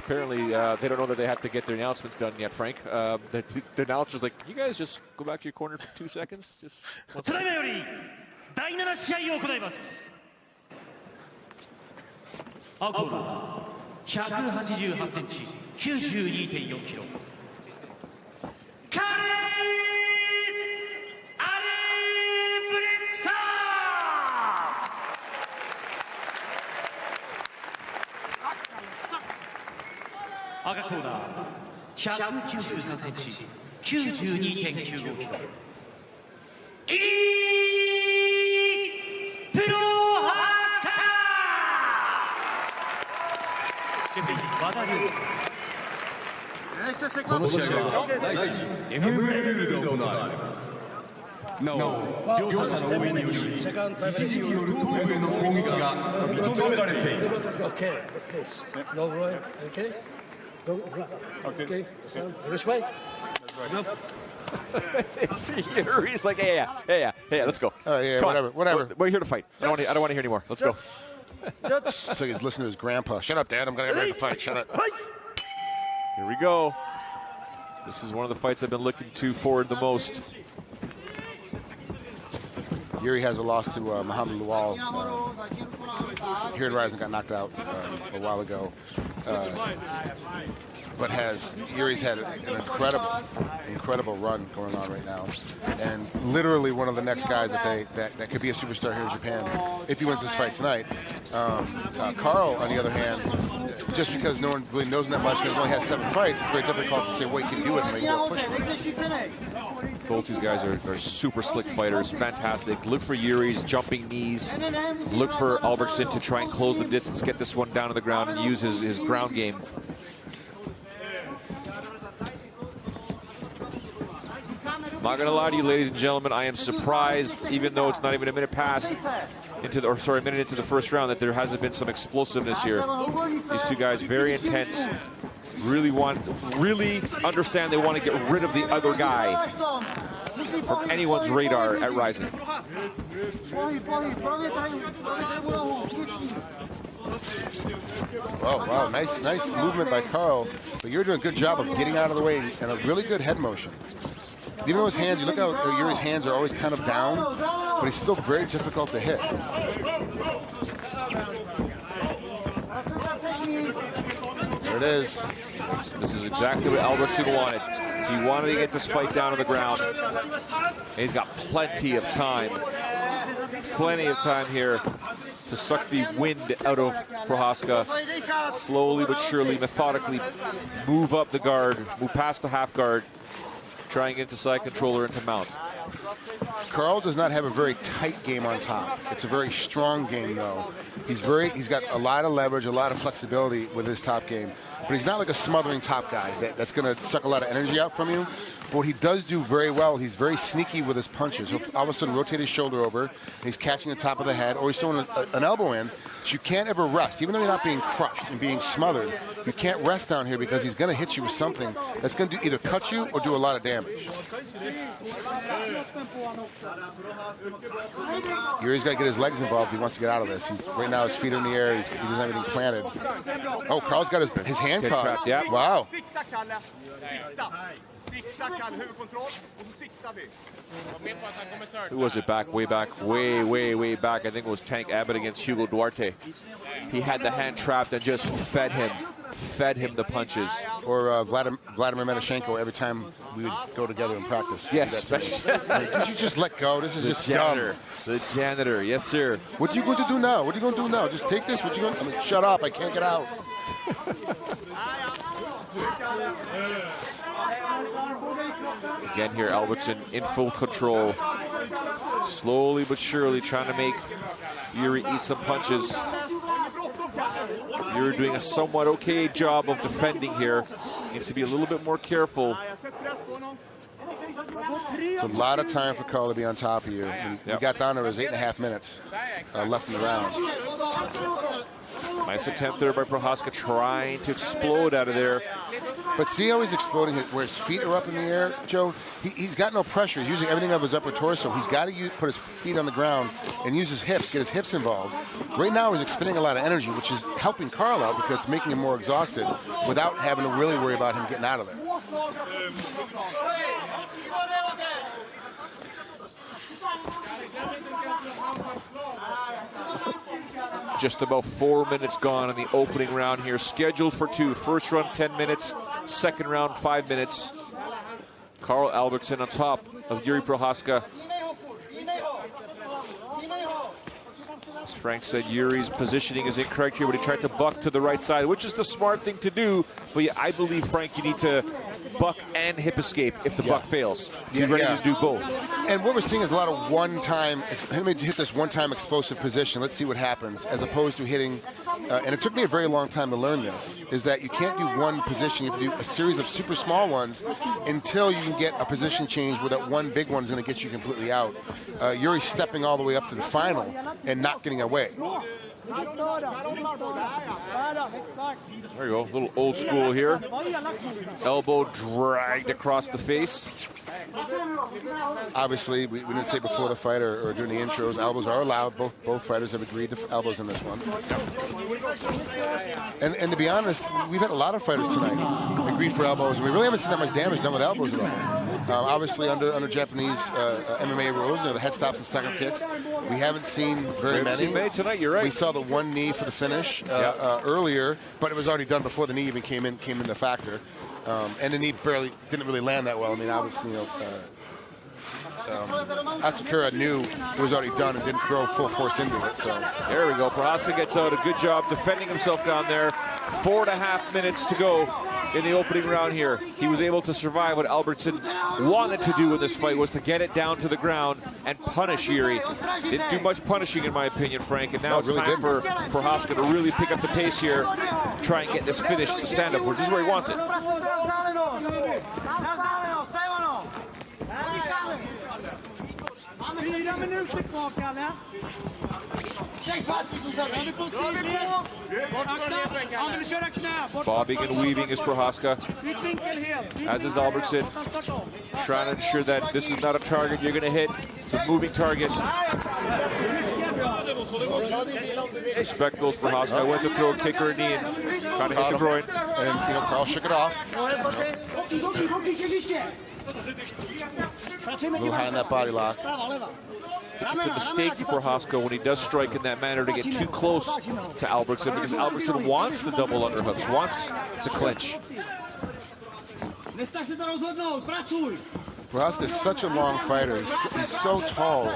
apparently they don't know that they have to get their announcements done yet, Frank. The announcer's like, you guys just go back to your corner for 2 seconds? Just 1 second. 第7試合を行います。青コーナー188センチ 92.4 キロ。カール・アルブレクソン。赤コーナー193センチ 92.95 キロ。この試合は第1 MMA ルールで行われます。なお、両者の応援により一時による頭部への攻撃が認められています。He's like, yeah, let's go. Whatever. We're here to fight. I don't want to hear anymore. Let's go. It's like he's listening to his grandpa. Shut up, Dad. I'm going to get ready to fight. Shut up. Here we go. This is one of the fights I've been looking forward the most. Jiri has a loss to Muhammad Lawal. Here in Rising got knocked out a while ago. But Jiri's had an incredible run going on right now, and literally one of the next guys that could be a superstar here in Japan if he wins this fight tonight. Karl, on the other hand, just because no one really knows him that much, because he only has 7 fights, it's very difficult to say what you can do with him. You go push him. Both these guys are super slick fighters, fantastic. Look for Jiri's jumping knees. Look for Albrektsson to try and close the distance, get this one down to the ground, and use his ground game. Not gonna lie to you, ladies and gentlemen, I am surprised, even though it's not even a minute into the first round, that there hasn't been some explosiveness here. These two guys, very intense, really understand they want to get rid of the other guy from anyone's radar at Rising. Wow, nice movement by Karl, but you're doing a good job of getting out of the way and a really good head motion. Even though his hands, you look how Jiri's hands are always kind of down, but he's still very difficult to hit. There it is. This is exactly what Albrektsson wanted. He wanted to get this fight down to the ground. And he's got plenty of time here to suck the wind out of Prochazka. Slowly but surely, methodically move up the guard, move past the half guard, try and get into side controller into mount. Karl does not have a very tight game on top. It's a very strong game, though. He's got a lot of leverage, a lot of flexibility with his top game. But he's not like a smothering top guy that's going to suck a lot of energy out from you. But what he does do very well, he's very sneaky with his punches. He'll all of a sudden rotate his shoulder over, and he's catching the top of the head, or he's throwing an elbow in. So you can't ever rest. Even though you're not being crushed and being smothered, you can't rest down here because he's going to hit you with something that's going to either cut you or do a lot of damage. Jiri's got to get his legs involved if he wants to get out of this. Right now his feet are in the air. He doesn't have anything planted. Oh, Karl's got his hand caught. Trapped, yeah. Wow. Who was it way back? I think it was Tank Abbott against Hugo Duarte. He had the hand trapped and just fed him the punches. Or Vladimir Medashenko every time we would go together and practice. Yes, especially. Did you just let go? This is just dumb. The janitor, yes, sir. What are you going to do now? What are you going to do now? Just take this. Shut up. I can't get out. Again here, Albrektsson in full control. Slowly but surely trying to make Jiri eat some punches. Jiri doing a somewhat okay job of defending here. Needs to be a little bit more careful. It's a lot of time for Karl to be on top of you. We got down to his 8.5 minutes left in the round. Nice attempt there by Prochazka, trying to explode out of there. But see how he's exploding where his feet are up in the air, Joe? He's got no pressure. He's using everything of his upper torso. He's got to put his feet on the ground and use his hips, get his hips involved. Right now he's expending a lot of energy, which is helping Karl out because it's making him more exhausted without having to really worry about him getting out of there. Just about 4 minutes gone in the opening round here. Scheduled for 2. First round 10 minutes. Second round 5 minutes. Karl Albrektsson on top of Jiri Prochazka. As Frank said, Jiri's positioning is incorrect here, but he tried to buck to the right side, which is the smart thing to do. But yeah, I believe, Frank, you need to buck and hip escape if the buck fails. You're ready to do both. And what we're seeing is a lot of one-time, let me hit this one-time explosive position, let's see what happens, as opposed to hitting, and it took me a very long time to learn this, is that you can't do one position, you have to do a series of super small ones until you can get a position change where that one big one is going to get you completely out. Jiri's stepping all the way up to the final and not getting away. There you go, a little old school here. Elbow dragged across the face. Obviously, we didn't say before the fight or during the intros, elbows are allowed. Both fighters have agreed to elbows in this one. And to be honest, we've had a lot of fighters tonight agreed for elbows, and we really haven't seen that much damage done with elbows at all. Obviously, under Japanese MMA rules, the head stops and second kicks, we haven't seen very many. Tonight, you're right. We saw the one knee for the finish earlier, but it was already done before the knee even came into factor. And the knee didn't really land that well. I mean, obviously, Asakura knew it was already done and didn't throw full force into it. So there we go. Prochazka gets out. A good job defending himself down there. 4.5 minutes to go in the opening round here. He was able to survive. What Albrektsson wanted to do in this fight was to get it down to the ground and punish Jiri. Didn't do much punishing, in my opinion, Frank. And now it's really time for Prochazka to really pick up the pace here, try and get this finish to stand up, which is where he wants it. Bobbing and weaving is Prochazka, as is Albrektsson, trying to ensure that this is not a target you're going to hit. It's a moving target. Respect those Prochazka. Went to throw a kick or a knee and kind of hit the groin. And Karl shook it off. A little high in that body lock. It's a mistake for Prochazka when he does strike in that manner to get too close to Albrektsson, because Albrektsson wants the double underhooks, wants to clinch. Prochazka is such a long fighter. He's so tall.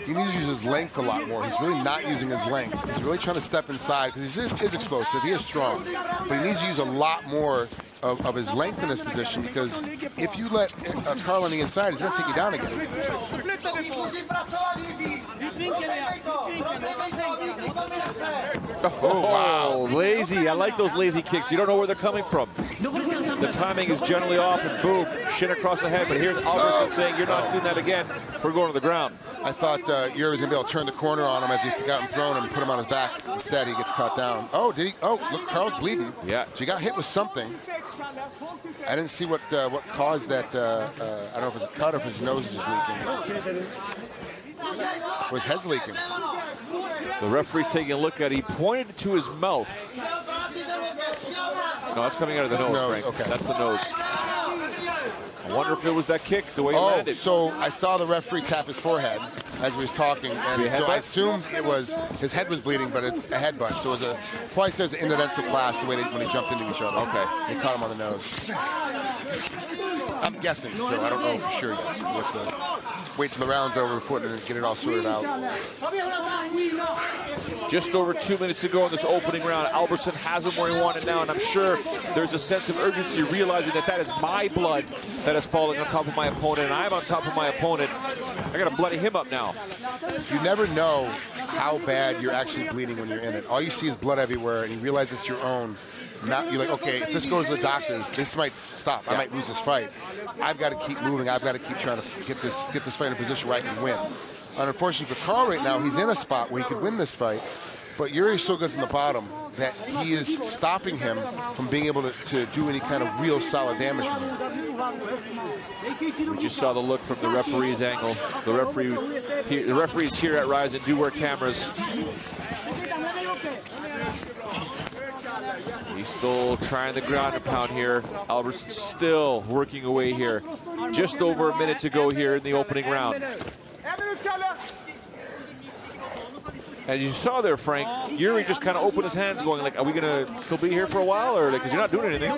He needs to use his length a lot more. He's really not using his length. He's really trying to step inside because he is explosive. He is strong. But he needs to use a lot more of his length in this position, because if you let Karl on the inside, he's going to take you down again. Oh, wow. Lazy. I like those lazy kicks. You don't know where they're coming from. The timing is generally off, and boom, shin across the head. But here's Albrektsson saying, you're not doing that again. We're going to the ground. I thought Jiri was going to be able to turn the corner on him as he got him thrown and put him on his back. Instead, he gets caught down. Oh, did he? Oh, look, Karl's bleeding. Yeah. So he got hit with something. I didn't see what caused that. I don't know if it's a cut or if his nose is just leaking. Or his head's leaking. The referee's taking a look at it. He pointed to his mouth. No, that's coming out of the nose, Frank. Okay. That's the nose. I wonder if it was that kick, the way he landed. So I saw the referee tap his forehead as he was talking, and so I assumed it was his head was bleeding, but it's a headbutt. So it was probably says an interventional class the way when they jumped into each other. Okay. He caught him on the nose. I'm guessing, Joe. I don't know for sure yet. You have to wait till the round's over before and get it all sorted out. Just over 2 minutes to go in this opening round. Albrektsson has him where he wanted now, and I'm sure there's a sense of urgency, realizing that is my blood that is falling on top of my opponent, and I'm on top of my opponent. I got to bloody him up now. You never know how bad you're actually bleeding when you're in it. All you see is blood everywhere, and you realize it's your own. Now you're like, okay, if this goes to the doctors, this might stop. I might lose this fight. I've got to keep moving. I've got to keep trying to get this fight in a position where I can win. And unfortunately for Karl right now, he's in a spot where he could win this fight, but Jiri's so good from the bottom that he is stopping him from being able to do any kind of real solid damage from him. We just saw the look from the referee's angle. The referees here at Rizin do wear cameras. He's still trying the ground and pound here. Albrektsson still working away here. Just over a minute to go here in the opening round. As you saw there, Frank, Jiri just kind of opened his hands going like, are we going to still be here for a while? Or because you're not doing anything.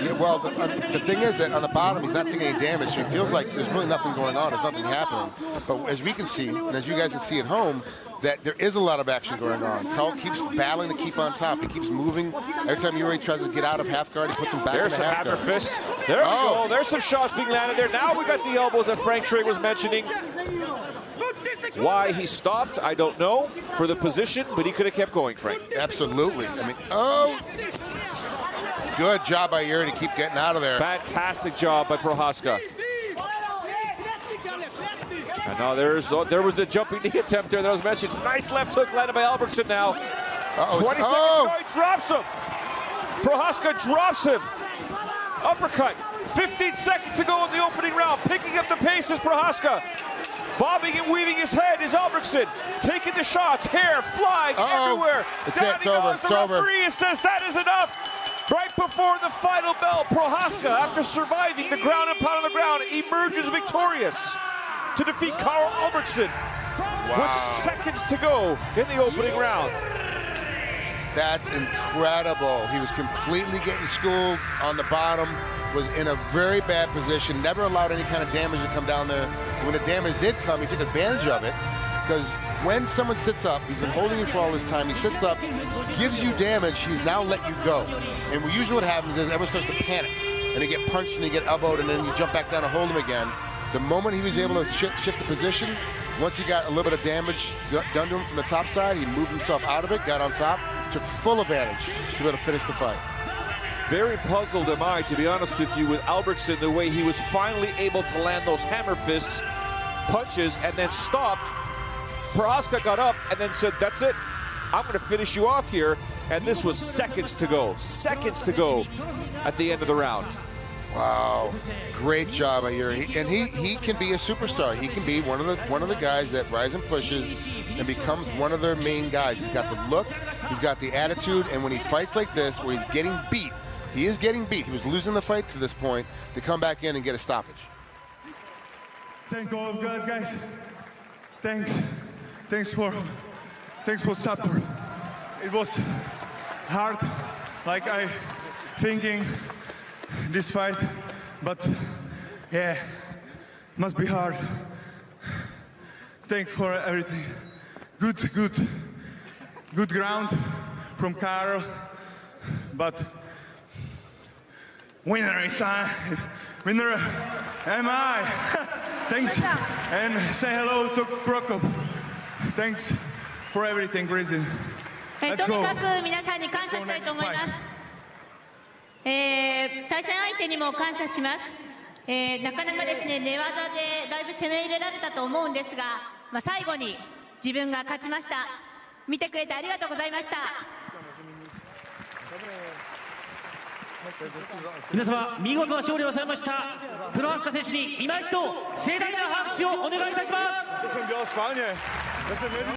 Yeah, well, the thing is that on the bottom, he's not taking any damage. So it feels like there's really nothing going on. There's nothing happening. But as we can see, and as you guys can see at home, that there is a lot of action going on. Karl keeps battling to keep on top. He keeps moving. Every time Jiri tries to get out of half guard, he puts him back There's in the half guard. There's some hammer fists. There we go. There's some shots being landed there. Now we got the elbows that Frank Schrager was mentioning. Why he stopped, I don't know, for the position, but he could have kept going, Frank. Absolutely. I mean, good job by Jiri to keep getting out of there. Fantastic job by Prochazka. And now there was the jumping knee attempt there that was mentioned. Nice left hook landed by Albrektsson now. 20 seconds ago, he drops him. Prochazka drops him. Uppercut. 15 seconds to go in the opening round. Picking up the pace is Prochazka. Bobbing and weaving his head is Albrektsson. Taking the shots, hair flying everywhere. It's over. The referee says that is enough. Right before the final bell, Prochazka, after surviving the ground and pound on the ground, emerges victorious to defeat Karl Albrektsson with seconds to go in the opening round. That's incredible. He was completely getting schooled on the bottom, was in a very bad position, never allowed any kind of damage to come down there. When the damage did come, he took advantage of it, because when someone sits up, he's been holding you for all this time, he sits up, gives you damage, he's now let you go. And usually what happens is everyone starts to panic, and they get punched and they get elbowed, and then you jump back down and hold him again. The moment he was able to shift the position, once he got a little bit of damage done to him from the top side, he moved himself out of it, got on top, took full advantage to be able to finish the fight. Very puzzled am I, to be honest with you, with Albrektsson, the way he was finally able to land those hammer fists, punches, and then stopped. Prochazka got up and then said, that's it. I'm going to finish you off here. And this was seconds to go at the end of the round. Wow, great job by Jiri. And he can be a superstar. He can be one of the guys that Rizin pushes and becomes one of their main guys. He's got the look, he's got the attitude, and when he fights like this, where he's getting beat, he is getting beat. He was losing the fight to this point to come back in and get a stoppage. Thank all of you guys. Thanks for support. It was hard, like I thinking this fight, but yeah, must be hard. Thanks for everything. Good ground from Karl, but winner am I. Thanks, and say hello to Prokop. Thanks for everything, Rizin. とにかく皆さんに感謝したいと思います。対戦相手にも感謝します。なかなかですね、寝技でだいぶ攻め入れられたと思うんですが、最後に自分が勝ちました。見てくれてありがとうございました。皆様見事な勝利をされましたプロハスカ選手に今一度盛大な拍手をお願いいたします。